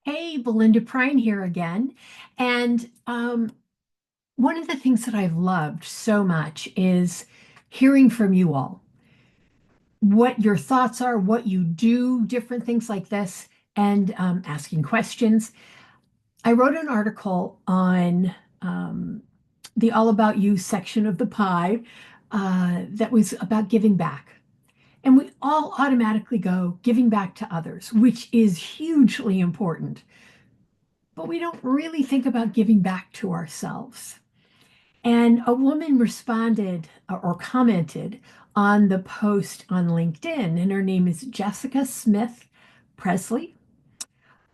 Hey, Belinda Prine here again. And one of the things that I've loved so much is hearing from you all, what your thoughts are, what you do, different things like this, and asking questions. I wrote an article on the All About You section of the pie that was about giving back. And we all automatically go giving back to others, which is hugely important. But we don't really think about giving back to ourselves. And a woman responded or commented on the post on LinkedIn, and her name is Jessica Smith-Presley.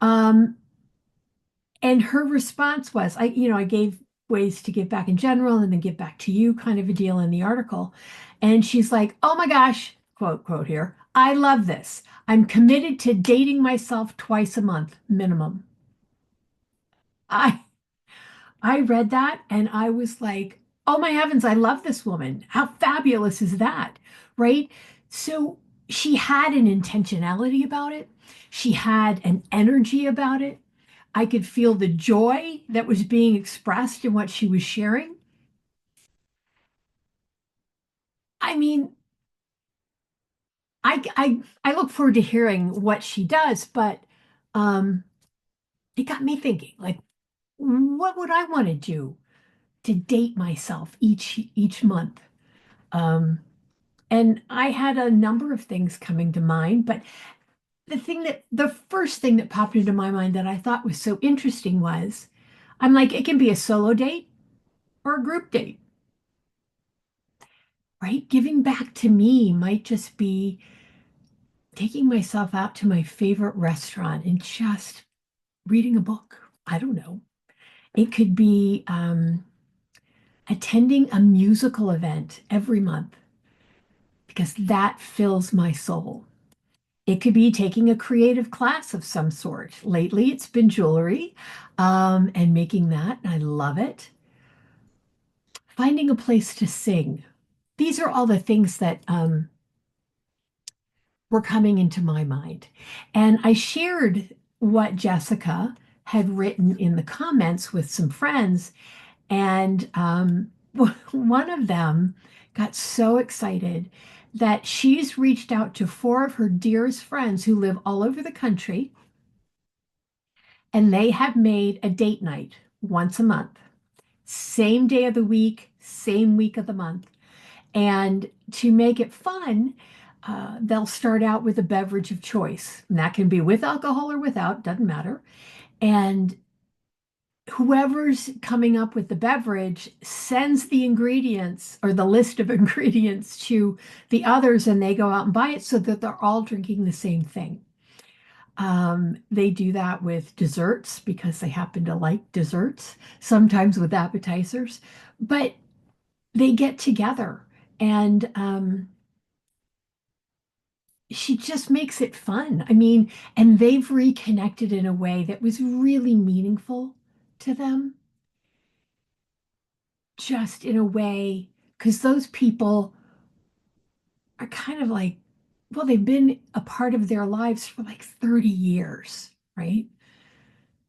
Um, and her response was, I gave ways to give back in general and then give back to you kind of a deal in the article. And she's like, oh my gosh, quote here, I love this. I'm committed to dating myself twice a month minimum. I I read that and I was like, oh my heavens, I love this woman. How fabulous is that? Right? So she had an intentionality about it. She had an energy about it. I could feel the joy that was being expressed in what she was sharing. I mean, I look forward to hearing what she does, but um, it got me thinking, like, what would I want to do to date myself each month? Um, And I had a number of things coming to mind, but the first thing that popped into my mind that I thought was so interesting was I'm like, it can be a solo date or a group date, right? Giving back to me might just be taking myself out to my favorite restaurant and just reading a book. I don't know. It could be attending a musical event every month because that fills my soul. It could be taking a creative class of some sort. Lately, it's been jewelry and making that. And I love it. Finding a place to sing. These are all the things that were coming into my mind. And I shared what Jessica had written in the comments with some friends. And one of them got so excited that she's reached out to four of her dearest friends who live all over the country, and they have made a date night once a month, same day of the week, same week of the month. And to make it fun, they'll start out with a beverage of choice. And that can be with alcohol or without, doesn't matter. And whoever's coming up with the beverage sends the ingredients or the list of ingredients to the others, and they go out and buy it so that they're all drinking the same thing. They do that with desserts because they happen to like desserts, sometimes with appetizers, but they get together and she just makes it fun. I mean, and they've reconnected in a way that was really meaningful to them, just in a way, because those people are kind of like, well, they've been a part of their lives for like 30 years, right?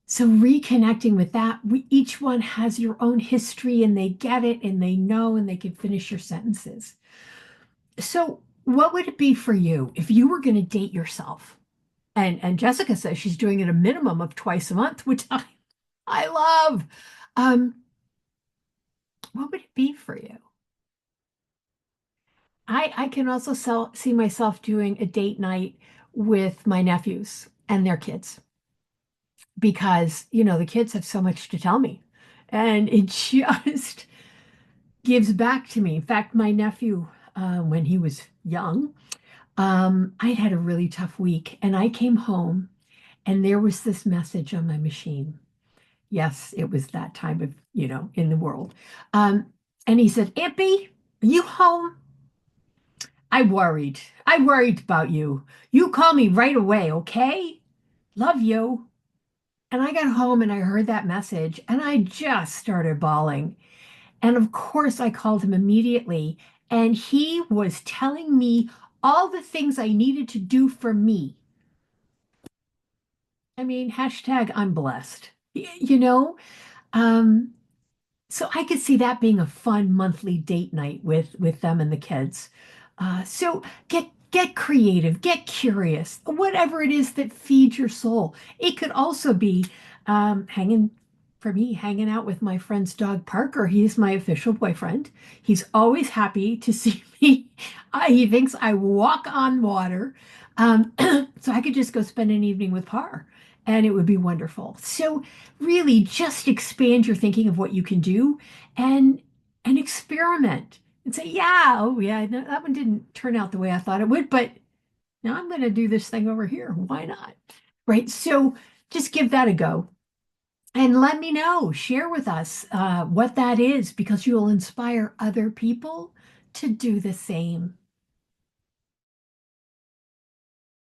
So reconnecting with that, each one has your own history and they get it and they know and they can finish your sentences. So what would it be for you if you were going to date yourself? And Jessica says she's doing it a minimum of twice a month, which I love. Um, what would it be for you? I can also see myself doing a date night with my nephews and their kids because, the kids have so much to tell me. And it just gives back to me. In fact, my nephew, when he was young, I'd had a really tough week, and I came home, and there was this message on my machine. Yes, it was that time of, in the world. Um, and he said, Ampy, are you home? I worried. I worried about you. You call me right away, okay? Love you. And I got home and I heard that message and I just started bawling. And of course, I called him immediately, and he was telling me all the things I needed to do for me. I mean, hashtag I'm blessed. You know, um, so I could see that being a fun monthly date night with them and the kids. So get creative, get curious, whatever it is that feeds your soul. It could also be hanging for me, hanging out with my friend's dog Parker. He's my official boyfriend. He's always happy to see me. He thinks I walk on water. So I could just go spend an evening with Par, and it would be wonderful. So really just expand your thinking of what you can do and experiment and say, yeah, oh yeah, no, that one didn't turn out the way I thought it would, but now I'm going to do this thing over here. Why not? Right. So just give that a go and let me know, share with us what that is because you'll inspire other people to do the same.